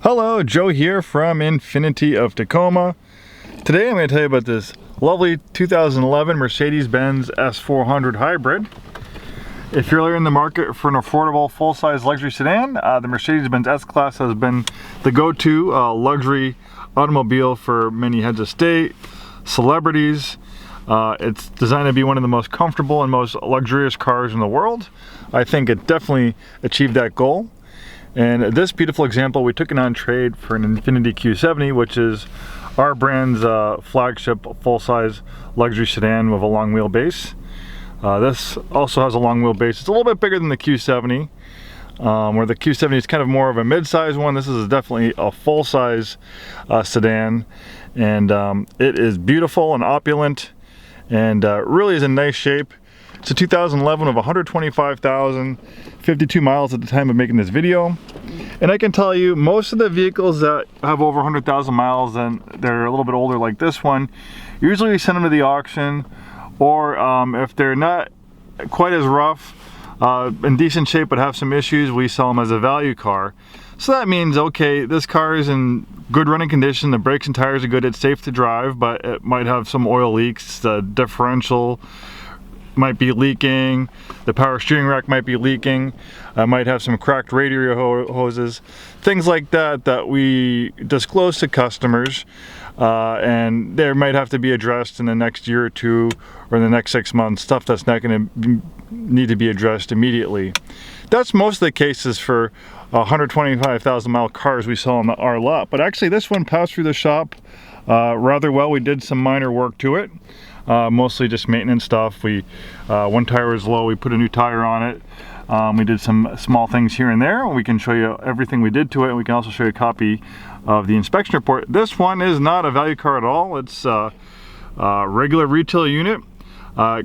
Hello, Joe here from Infiniti of Tacoma. Today I'm going to tell you about this lovely 2011 Mercedes-Benz S400 Hybrid. If you're in the market for an affordable full-size luxury sedan, the Mercedes-Benz S-Class has been the go-to luxury automobile for many heads of state, celebrities. It's designed to be one of the most comfortable and most luxurious cars in the world. I think it definitely achieved that goal. And this beautiful example, we took it on trade for an Infiniti Q70, which is our brand's flagship full-size luxury sedan with a long wheelbase. This also has a long wheelbase. It's a little bit bigger than the Q70, where the Q70 is kind of more of a mid-size one. This is definitely a full-size sedan, and it is beautiful and opulent, and really is in nice shape. It's a 2011 of 125,052 miles at the time of making this video. And I can tell you, most of the vehicles that have over 100,000 miles and they're a little bit older like this one, usually we send them to the auction, or if they're not quite as rough, in decent shape but have some issues, we sell them as a value car. So that means, okay, this car is in good running condition, the brakes and tires are good, it's safe to drive, but it might have some oil leaks, the differential might be leaking, the power steering rack might be leaking, might have some cracked radiator hoses, things like that that we disclose to customers, and they might have to be addressed in the next year or two or in the next 6 months, stuff that's not going to need to be addressed immediately. That's most of the cases for 125,000 mile cars we sell on our lot, but actually this one passed through the shop rather well. We did some minor work to it. Mostly just maintenance stuff. One tire was low, we put a new tire on it. We did some small things here and there. We can show you everything we did to it, and we can also show you a copy of the inspection report. This one is not a value car at all. It's a regular retail unit.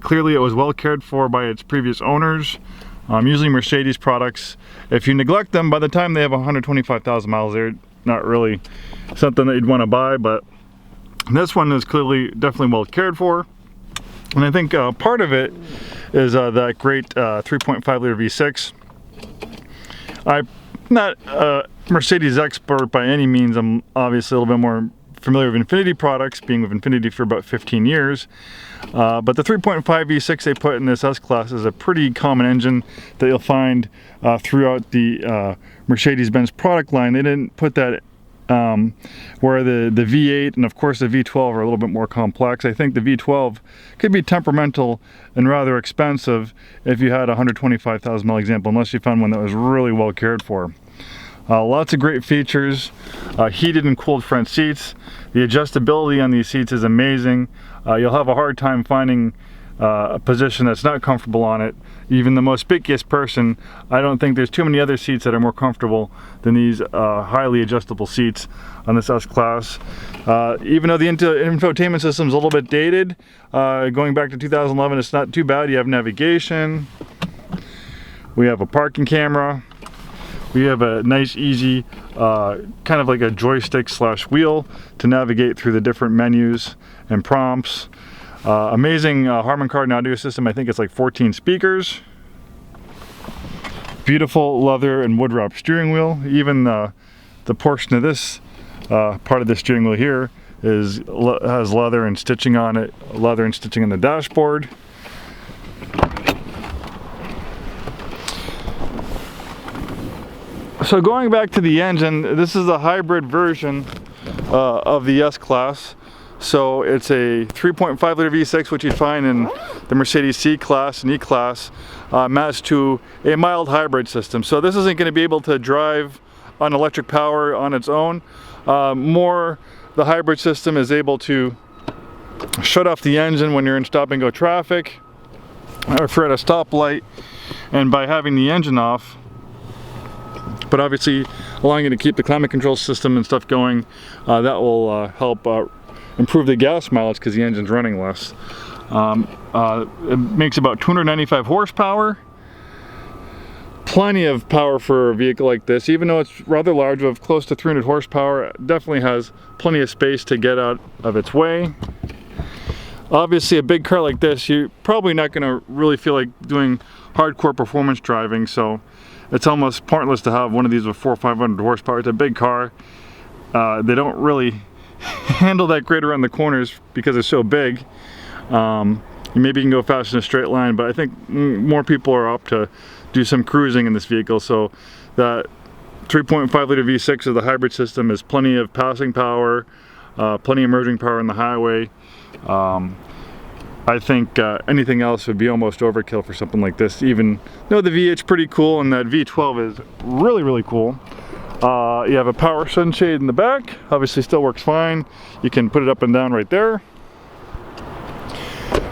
Clearly it was well cared for by its previous owners. Usually Mercedes products, if you neglect them, by the time they have 125,000 miles, they're not really something that you'd want to buy, but this one is clearly definitely well cared for. And I think part of it is that great 3.5 liter V6. I'm not a Mercedes expert by any means. I'm obviously a little bit more familiar with Infiniti products, being with Infiniti for about 15 years. But the 3.5 V6 they put in this S-Class is a pretty common engine that you'll find throughout the Mercedes-Benz product line. They didn't put that where the V8 and of course the V12 are a little bit more complex. I think the V12 could be temperamental and rather expensive if you had a 125,000 mile example, unless you found one that was really well cared for. Lots of great features, heated and cooled front seats. The adjustability on these seats is amazing. You'll have a hard time finding a position that's not comfortable on it. Even the most spickiest person, I don't think there's too many other seats that are more comfortable than these highly adjustable seats on this S-Class. Even though the infotainment system is a little bit dated, going back to 2011, it's not too bad. You have navigation, we have a parking camera, we have a nice easy kind of like a joystick slash wheel to navigate through the different menus and prompts. Amazing Harman Kardon audio system. I think it's like 14 speakers. Beautiful leather and wood wrap steering wheel. Even the portion of this part of the steering wheel here has leather and stitching on it, leather and stitching on the dashboard. So going back to the engine, this is a hybrid version of the S-Class. So it's a 3.5 liter V6, which you'd find in the Mercedes C-Class and E-Class, matched to a mild hybrid system. So this isn't going to be able to drive on electric power on its own. The hybrid system is able to shut off the engine when you're in stop and go traffic, or if you're at a stoplight, and by having the engine off, but obviously allowing you to keep the climate control system and stuff going, that will help improve the gas mileage because the engine's running less. It makes about 295 horsepower. Plenty of power for a vehicle like this, even though it's rather large, with close to 300 horsepower. It definitely has plenty of space to get out of its way. Obviously a big car like this, you're probably not going to really feel like doing hardcore performance driving, so it's almost pointless to have one of these with 400 or 500 horsepower. It's a big car. They don't really handle that great around the corners because it's so big. Maybe you can go fast in a straight line, but I think more people are up to do some cruising in this vehicle. So that 3.5 liter V6 of the hybrid system is plenty of passing power, plenty of merging power on the highway. I think anything else would be almost overkill for something like this. Even though the V8's pretty cool and that V12 is really, really cool. You have a power sunshade in the back, obviously still works fine. You can put it up and down right there.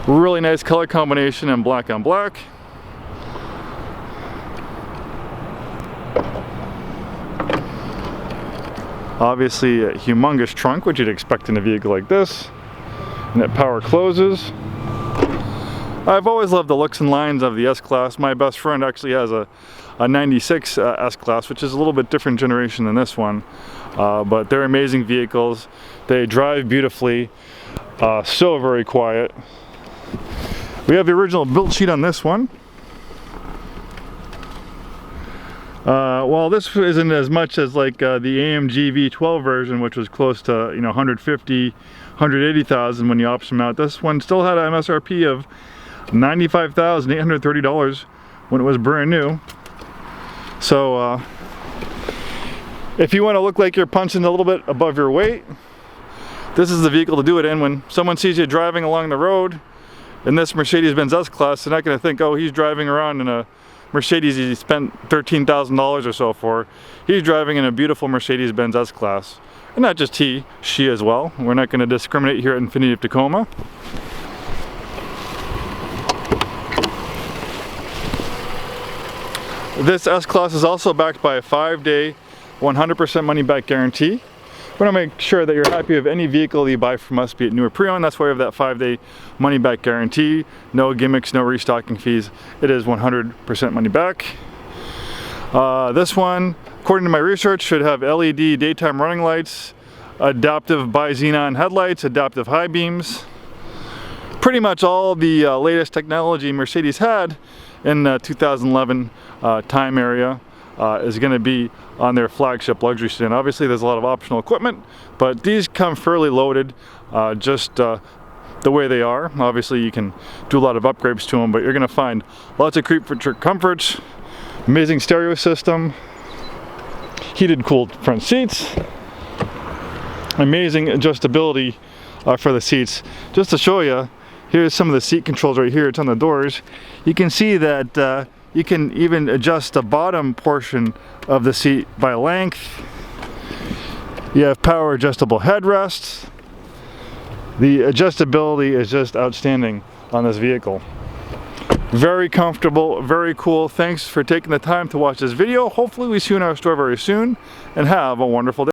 Really nice color combination in black on black. Obviously a humongous trunk, which you'd expect in a vehicle like this. And that power closes. I've always loved the looks and lines of the S-Class. My best friend actually has a 96 S-Class, which is a little bit different generation than this one. But they're amazing vehicles. They drive beautifully, so very quiet. We have the original build sheet on this one. Well, this isn't as much as like the AMG V12 version, which was close to 150, 180,000 when you option them out. This one still had an MSRP of $95,830 when it was brand new. So if you want to look like you're punching a little bit above your weight, this is the vehicle to do it in. When someone sees you driving along the road in this Mercedes-Benz S-Class, they're not going to think, oh, he's driving around in a Mercedes he spent $13,000 or so for. He's driving in a beautiful Mercedes-Benz S-Class. And not just he, she as well. We're not going to discriminate here at Infiniti of Tacoma. This S-Class is also backed by a 5-day, 100% money-back guarantee. We want to make sure that you're happy with any vehicle you buy from us, be it new or pre-owned. That's why we have that 5-day money-back guarantee. No gimmicks, no restocking fees. It is 100% money back. This one, according to my research, should have LED daytime running lights, adaptive bi-xenon headlights, adaptive high beams. Pretty much all the latest technology Mercedes had in the 2011 time area is going to be on their flagship luxury sedan. Obviously there's a lot of optional equipment, but these come fairly loaded, just the way they are. Obviously you can do a lot of upgrades to them, but you're going to find lots of creature comforts, amazing stereo system, heated cooled front seats, amazing adjustability for the seats. Just to show you, here's some of the seat controls right here. It's on the doors. You can see that you can even adjust the bottom portion of the seat by length. You have power adjustable headrests. The adjustability is just outstanding on this vehicle. Very comfortable, very cool. Thanks for taking the time to watch this video. Hopefully we see you in our store very soon, and have a wonderful day.